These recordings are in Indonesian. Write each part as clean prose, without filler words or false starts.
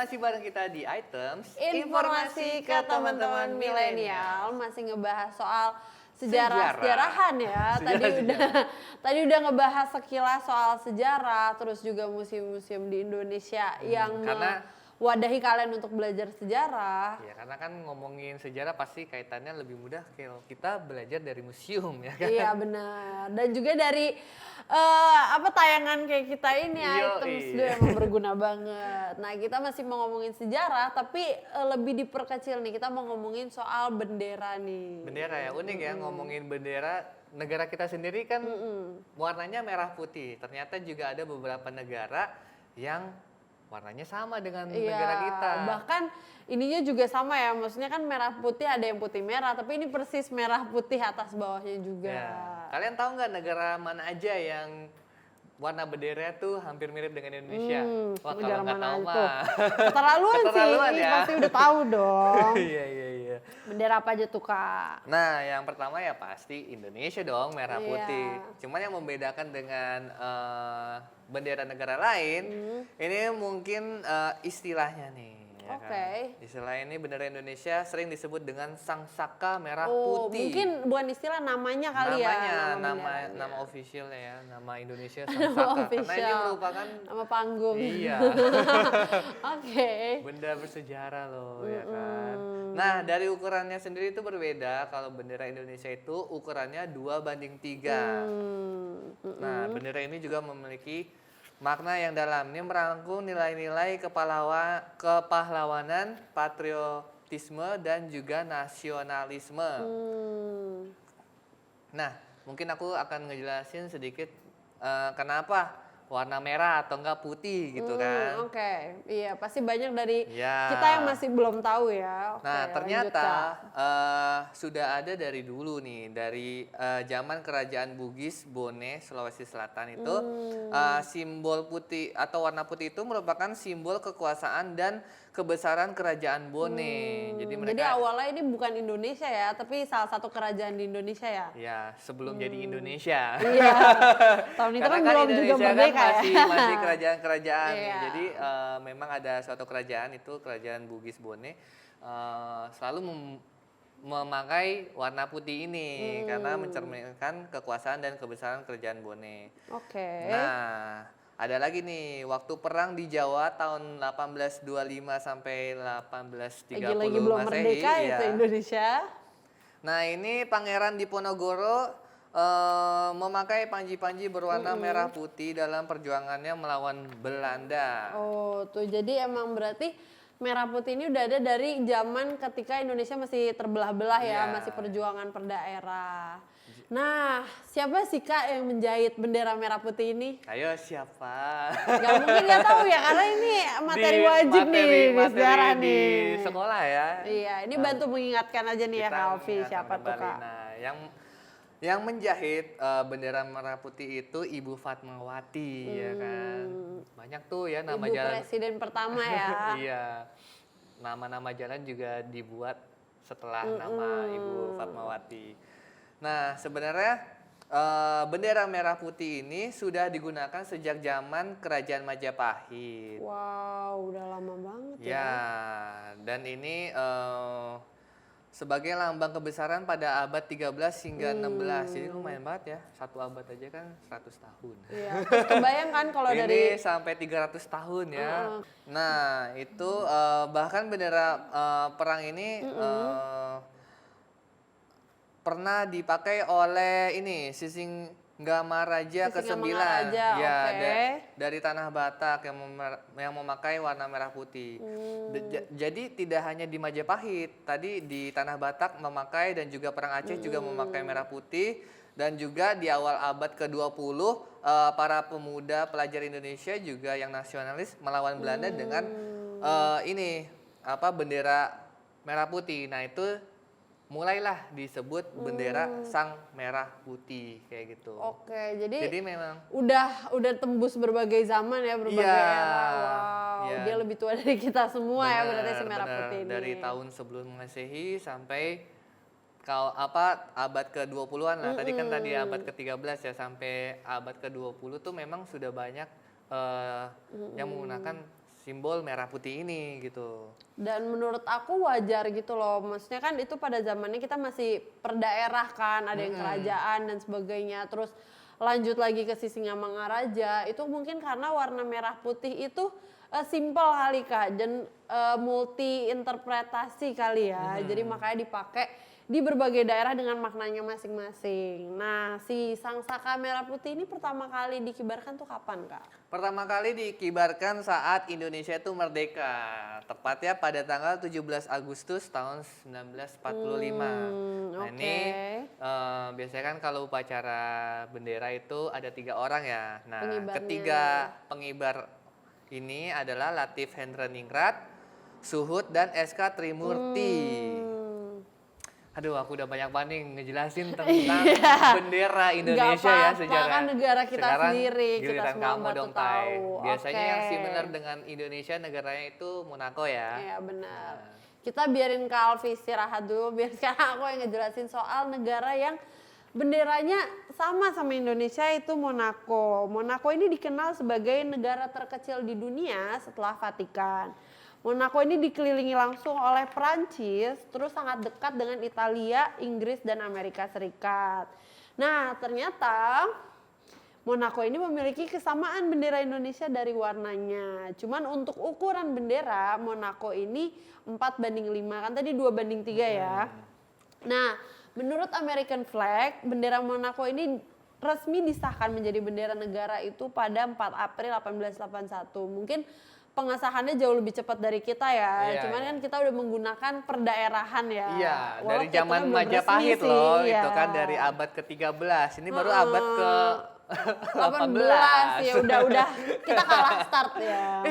masih bareng kita di Items Informasi ke teman-teman milenial, masih ngebahas soal sejarah-sejarahan ya. Tadi udah ngebahas sekilas soal sejarah, terus juga museum-museum di Indonesia yang mewadahi kalian untuk belajar sejarah. Ya, karena kan ngomongin sejarah pasti kaitannya lebih mudah kalau kita belajar dari museum ya kan. Iya benar. Dan juga dari tayangan kayak kita ini Items tuh emang berguna banget. Nah, kita masih mau ngomongin sejarah tapi lebih diperkecil nih. Kita mau ngomongin soal bendera nih. Bendera ya, unik ya ngomongin bendera. Negara kita sendiri kan warnanya merah putih. Ternyata juga ada beberapa negara yang warnanya sama dengan negara kita. Bahkan ininya juga sama ya, maksudnya kan merah putih ada yang putih merah, tapi ini persis merah putih atas bawahnya juga. Ya. Kalian tahu nggak negara mana aja yang warna bendera tuh hampir mirip dengan Indonesia? Wah, kalau nggak tahu mah keterlaluan sih, ya? pasti udah tahu dong. Iya. Bendera apa aja tuh Kak? Nah, yang pertama ya pasti Indonesia dong, merah putih. Cuman yang membedakan dengan bendera negara lain, ini mungkin istilahnya nih. Ya kan? Istilah ini bendera Indonesia sering disebut dengan Sang Saka Merah Putih. Mungkin bukan istilah namanya kali ya. Nama officialnya ya, nama Indonesia Sang Saka. Karena ini merupakan nama panggung. Iya. Benda bersejarah loh ya kan. Nah, dari ukurannya sendiri itu berbeda. Kalau bendera Indonesia itu ukurannya 2:3. Nah, bendera ini juga memiliki makna yang dalam. Ini merangkum nilai-nilai kepahlawanan, patriotisme, dan juga nasionalisme. Nah, mungkin aku akan ngejelasin sedikit kenapa warna merah atau enggak putih gitu kan. Iya pasti banyak dari kita yang masih belum tahu ya. Nah ternyata sudah ada dari dulu nih, dari zaman kerajaan Bugis Bone Sulawesi Selatan itu simbol putih atau warna putih itu merupakan simbol kekuasaan dan kebesaran kerajaan Bone. Jadi awalnya ini bukan Indonesia ya, tapi salah satu kerajaan di Indonesia ya. Iya, sebelum jadi Indonesia. Iya. Tahun itu kan belum juga merdeka masih kerajaan-kerajaan nih. Jadi memang ada suatu kerajaan itu kerajaan Bugis Bone selalu memakai warna putih ini karena mencerminkan kekuasaan dan kebesaran kerajaan Bone. Nah, ada lagi nih, waktu perang di Jawa tahun 1825 sampai 1830 lagi belum merdeka itu Indonesia. Nah, ini Pangeran Diponegoro memakai panji-panji berwarna merah putih dalam perjuangannya melawan Belanda. Oh, tuh jadi emang berarti merah putih ini udah ada dari zaman ketika Indonesia masih terbelah-belah ya, masih perjuangan per daerah. Nah, siapa sih Kak yang menjahit bendera merah putih ini? Ayo siapa? Gak mungkin dia tahu ya, karena ini materi wajib nih di sejarah nih. Di sekolah ya. Iya, ini bantu mengingatkan aja nih ya Kak Alfi, siapa tuh Kak? Nah, yang menjahit bendera merah putih itu Ibu Fatmawati ya kan. Banyak tuh ya nama jalan. Ibu Presiden pertama ya. Iya. Nama-nama jalan juga dibuat setelah nama Ibu Fatmawati. Nah, sebenarnya bendera merah putih ini sudah digunakan sejak zaman Kerajaan Majapahit. Wow, udah lama banget ya. Ya, dan ini sebagai lambang kebesaran pada abad 13 hingga 16. Jadi lumayan banget ya, satu abad aja kan 100 tahun. Iya, terus kebayang kan kalau dari ini sampai 300 tahun ya. Nah, itu bahkan bendera perang ini pernah dipakai oleh ini Sisingamaraja ke-9 dari tanah Batak yang memakai warna merah putih. Jadi tidak hanya di Majapahit, tadi di tanah Batak memakai dan juga perang Aceh juga memakai merah putih, dan juga di awal abad ke-20 para pemuda pelajar Indonesia juga yang nasionalis melawan Belanda dengan bendera merah putih. Nah, itu mulailah disebut bendera Sang Merah Putih kayak gitu. Jadi memang udah tembus berbagai zaman ya, berbagai era. Wow, dia lebih tua dari kita semua ya berarti si merah putih ini. Dari tahun sebelum Masehi sampai abad ke-20-an lah. Tadi abad ke-13 ya, sampai abad ke-20 tuh memang sudah banyak yang menggunakan simbol merah putih ini gitu. Dan menurut aku wajar gitu loh, maksudnya kan itu pada zamannya kita masih per daerah kan, ada yang kerajaan dan sebagainya, terus lanjut lagi ke Sisingamangaraja, itu mungkin karena warna merah putih itu simpel kali Kak, dan multi interpretasi kali ya, jadi makanya dipakai di berbagai daerah dengan maknanya masing-masing. Nah, si Sangsaka merah putih ini pertama kali dikibarkan tuh kapan Kak? Pertama kali dikibarkan saat Indonesia itu merdeka, tepatnya pada tanggal 17 Agustus tahun 1945. Nah ini biasanya kan kalau upacara bendera itu ada 3 orang ya. Nah ketiga pengibar ini adalah Latif Hendraningrat, Suhut, dan SK Trimurti. Aduh, aku udah banyak banget ngejelasin tentang bendera Indonesia ya sejarah. Kan negara kita sekarang sendiri, kita giliran semua kamu dong, Tai. Biasanya yang similar dengan Indonesia negaranya itu Monaco ya. Iya benar. Kita biarin Kak Alfi istirahat dulu, biar sekarang aku yang ngejelasin soal negara yang benderanya sama Indonesia, itu Monaco. Monaco ini dikenal sebagai negara terkecil di dunia setelah Vatikan. Monaco ini dikelilingi langsung oleh Prancis, terus sangat dekat dengan Italia, Inggris, dan Amerika Serikat. Nah, ternyata Monaco ini memiliki kesamaan bendera Indonesia dari warnanya. Cuman untuk ukuran bendera, Monaco ini 4:5, kan tadi 2:3 ya. Nah, menurut American Flag, bendera Monaco ini resmi disahkan menjadi bendera negara itu pada 4 April 1881. Mungkin pengesahannya jauh lebih cepat dari kita ya, cuman kan kita udah menggunakan perdaerahan ya. Iya, dari zaman Majapahit loh, itu kan dari abad ke-13, ini baru abad ke-18. Ya udah kita kalah start ya.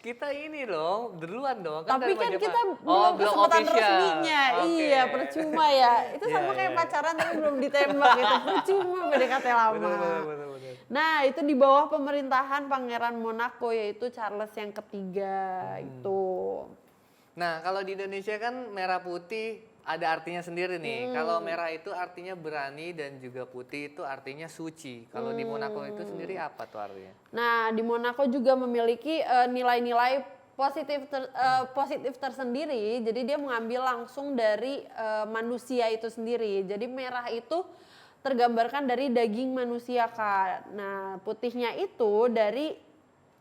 Kita ini loh, duluan dong. Tapi kan kita belum kesempatan resminya, iya percuma ya. Itu sama kayak pacaran tapi belum ditembak gitu, percuma PDKT lama. Bener. Nah itu di bawah pemerintahan Pangeran Monaco yaitu Charles yang ketiga itu. Nah kalau di Indonesia kan merah putih ada artinya sendiri nih. Kalau merah itu artinya berani dan juga putih itu artinya suci. Kalau di Monaco itu sendiri apa tuh artinya? Nah di Monaco juga memiliki nilai-nilai positif tersendiri. Jadi dia mengambil langsung dari manusia itu sendiri. Jadi merah itu tergambarkan dari daging manusia Kak. Nah putihnya itu dari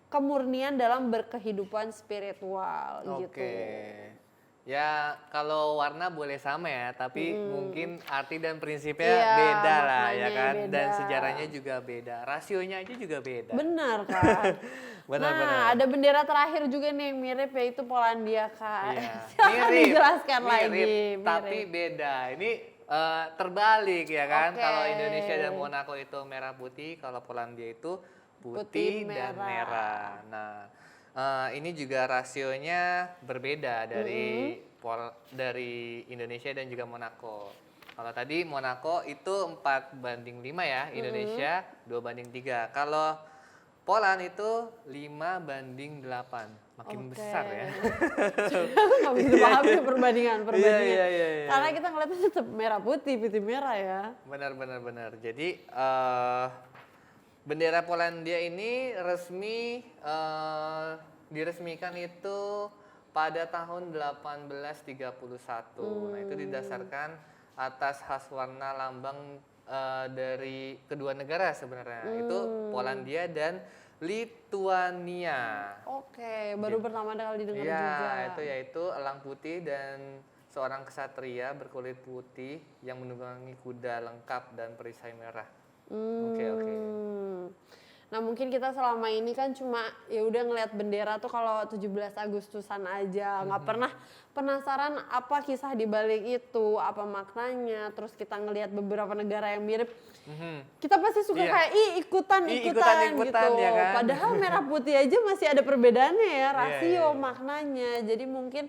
kemurnian dalam berkehidupan spiritual gitu. Ya kalau warna boleh sama ya, tapi mungkin arti dan prinsipnya beda lah ya kan, beda. Dan sejarahnya juga beda, rasionya aja juga beda. Benar kan. Benar. Ada bendera terakhir juga nih yang mirip, yaitu Polandia Kak. Iya. Mirip, dijelaskan lagi. Tapi beda. Ini terbalik ya kan. Kalau Indonesia dan Monaco itu merah putih, kalau Polandia itu putih dan merah. Nah. Ini juga rasionya berbeda dari Indonesia dan juga Monaco. Kalau tadi Monaco itu 4:5 ya, Indonesia 2:3. Kalau Poland itu 5:8, makin besar ya. Nggak bisa paham ya perbandingan. Iya. Karena kita ngeliatnya tetap merah putih merah ya. Benar. Jadi bendera Polandia ini diresmikan itu pada tahun 1831. Nah itu didasarkan atas khas warna lambang dari kedua negara sebenarnya. Itu Polandia dan Lituania. Baru pertama kali didengar juga. Ya, itu yaitu elang putih dan seorang ksatria berkulit putih yang menunggangi kuda lengkap dan perisai merah. Oke. Nah mungkin kita selama ini kan cuma ya udah ngelihat bendera tuh kalau 17 Agustusan aja, nggak pernah penasaran apa kisah di balik itu, apa maknanya. Terus kita ngelihat beberapa negara yang mirip, kita pasti suka kayak ikutan gitu. Ya kan? Padahal merah putih aja masih ada perbedaannya ya, rasio maknanya. Jadi mungkin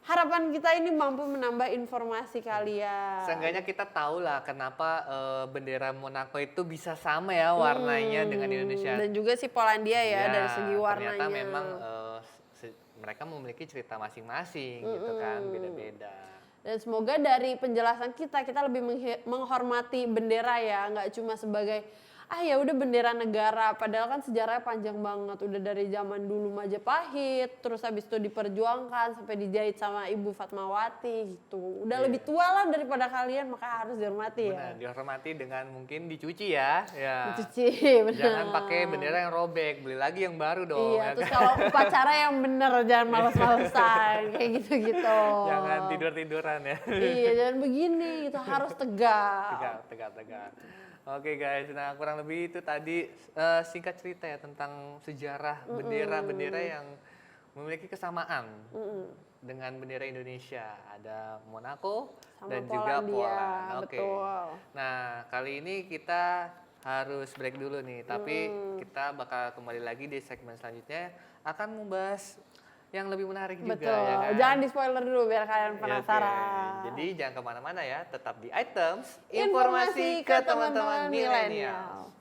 harapan kita ini mampu menambah informasi kalian. Seenggaknya kita tahu lah kenapa bendera Monaco itu bisa sama ya warnanya dengan Indonesia. Dan juga si Polandia ya dari segi warnanya. Ternyata memang mereka memiliki cerita masing-masing gitu kan, beda-beda. Dan semoga dari penjelasan kita lebih menghormati bendera ya, nggak cuma sebagai ya udah bendera negara, padahal kan sejarahnya panjang banget, udah dari zaman dulu Majapahit, terus habis itu diperjuangkan sampai dijahit sama Ibu Fatmawati gitu. Udah lebih tua lah daripada kalian, maka harus dihormati ya. Benar, dihormati dengan mungkin dicuci ya. Dicuci, benar. Jangan pakai bendera yang robek, beli lagi yang baru dong. Iya, terus kalau upacara yang bener, jangan males-malesan, kayak gitu-gitu. Jangan tidur-tiduran ya. Iya, jangan begini gitu, harus tegak. Tegak. Oke guys, nah kurang lebih itu tadi singkat cerita ya tentang sejarah bendera-bendera yang memiliki kesamaan dengan bendera Indonesia. Ada Monaco Sama dan juga Poland. Oke. Betul. Nah, kali ini kita harus break dulu nih, tapi kita bakal kembali lagi di segmen selanjutnya akan membahas yang lebih menarik juga. Betul, Ya kan? jangan di spoiler dulu biar kalian Ya, penasaran. oke. Jadi jangan kemana-mana ya, tetap di Items Informasi ke teman-teman milenial.